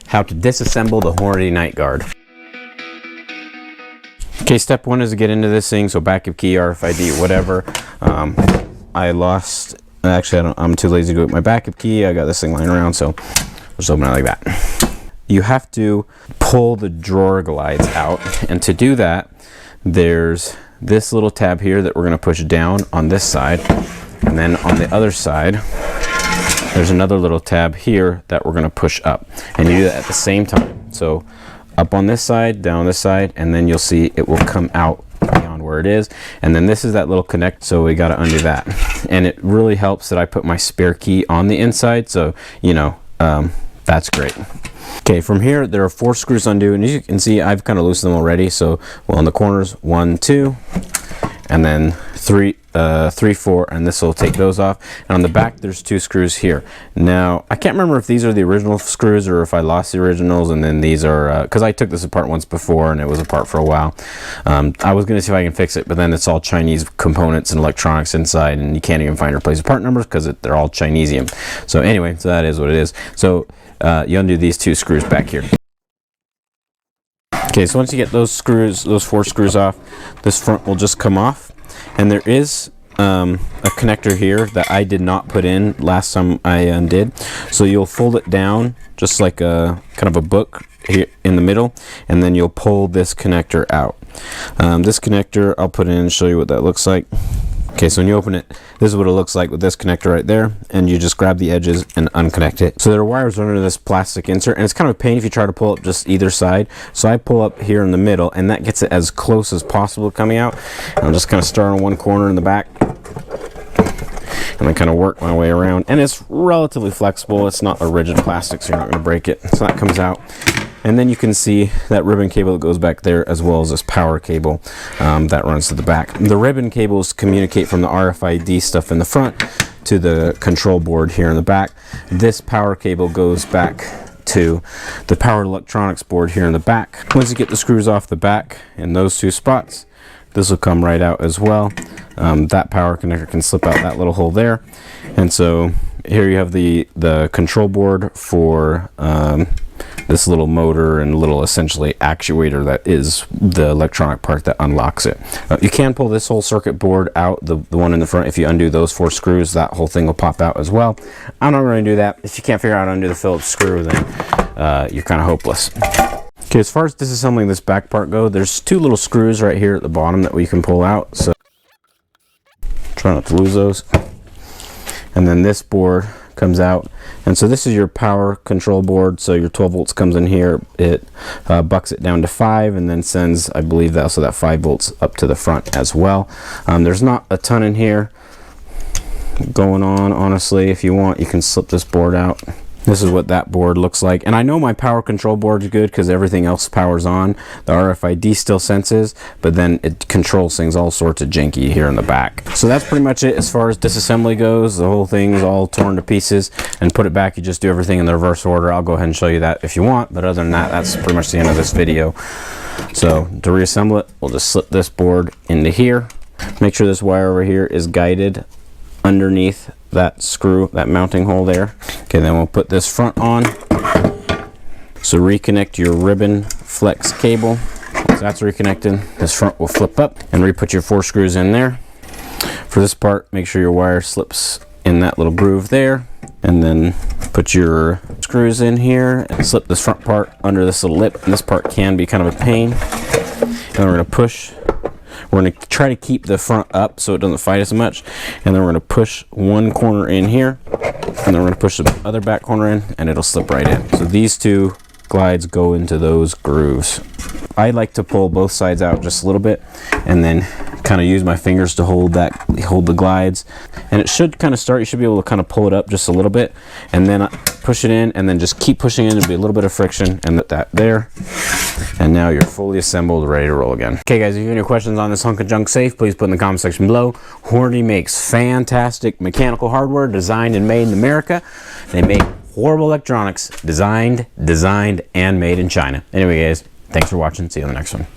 how to disassemble the Hornady Night Guard. Okay, step one is to get into this thing. So backup key, RFID, whatever. I lost, actually I'm too lazy to go with my backup key. I got this thing lying around, so just open it like that. You have to pull the drawer glides out, and to do that, there's this little tab here that we're going to push down on this side, and then on the other side there's another little tab here that we're going to push up, and you do that at the same time. So up on this side, down this side, and then you'll see it will come out beyond where it is. And then this is that little connect, so we got to undo that. And it really helps that I put my spare key on the inside, so you know, that's great. Okay, from here there are 4 screws to undo, and as you can see I've kind of loosened them already. So well, on the corners 1, 2, and then 3, 4, and this will take those off. And on the back there's 2 screws here. Now I can't remember if these are the original screws or if I lost the originals, and then these are because I took this apart once before and it was apart for a while. I was gonna see if I can fix it, but then it's all Chinese components and electronics inside, and you can't even find replacement part numbers because they're all Chinesium. So anyway, so that is what it is. So you undo these 2 screws back here. Okay, so once you get those screws, those 4 screws off, this front will just come off, and there is a connector here that I did not put in last time I undid. So you'll fold it down just like a kind of a book here in the middle, and then you'll pull this connector out. This connector I'll put in and show you what that looks like. Okay, so when you open it, this is what it looks like with this connector right there, and you just grab the edges and unconnect it. So there are wires under this plastic insert, and it's kind of a pain if you try to pull up just either side. So I pull up here in the middle, and that gets it as close as possible coming out. And I'll just kind of start on one corner in the back, and then kind of work my way around. And it's relatively flexible. It's not a rigid plastic, so you're not going to break it. So that comes out. And then you can see that ribbon cable that goes back there, as well as this power cable that runs to the back. The ribbon cables communicate from the RFID stuff in the front to the control board here in the back. This power cable goes back to the power electronics board here in the back. Once you get the screws off the back in those 2 spots, this will come right out as well. That power connector can slip out that little hole there. And so here you have the control board for this little motor and little essentially actuator that is the electronic part that unlocks it. You can pull this whole circuit board out, the one in the front. If you undo those 4 screws, that whole thing will pop out as well. I'm not going to do that. If you can't figure out how to undo the Phillips screw, then you're kind of hopeless. Okay, as far as disassembling this back part go, there's 2 little screws right here at the bottom that we can pull out, so try not to lose those. And then this board comes out, and so this is your power control board. So your 12 volts comes in here, it bucks it down to 5, and then sends, I believe, that also that 5 volts up to the front as well. There's not a ton in here going on, honestly. If you want, you can slip this board out. This is what that board looks like, and I know my power control board is good because everything else powers on. The RFID still senses, but then it controls things all sorts of janky here in the back. So that's pretty much it as far as disassembly goes. The whole thing's all torn to pieces, and put it back, you just do everything in the reverse order. I'll go ahead and show you that if you want, but other than that, that's pretty much the end of this video. So to reassemble it, we'll just slip this board into here. Make sure this wire over here is guided underneath that screw, that mounting hole there. Okay, then we'll put this front on. So reconnect your ribbon flex cable. So that's reconnected. This front will flip up, and re-put your 4 screws in there. For this part, make sure your wire slips in that little groove there, and then put your screws in here and slip this front part under this little lip. And this part can be kind of a pain. And we're going to push. We're going to try to keep the front up so it doesn't fight as much, and then we're going to push one corner in here, and then we're going to push the other back corner in, and it'll slip right in. So these 2 glides go into those grooves. I like to pull both sides out just a little bit, and then kind of use my fingers to hold the glides, and it should kind of start. You should be able to kind of pull it up just a little bit, and then push it in, and then just keep pushing in. There'll be a little bit of friction, and that there. And now you're fully assembled, ready to roll again. Okay guys, if you have any questions on this hunk of junk safe, please put in the comment section below. Hornady makes fantastic mechanical hardware designed and made in America. They make horrible electronics designed, and made in China. Anyway guys, thanks for watching. See you on the next one.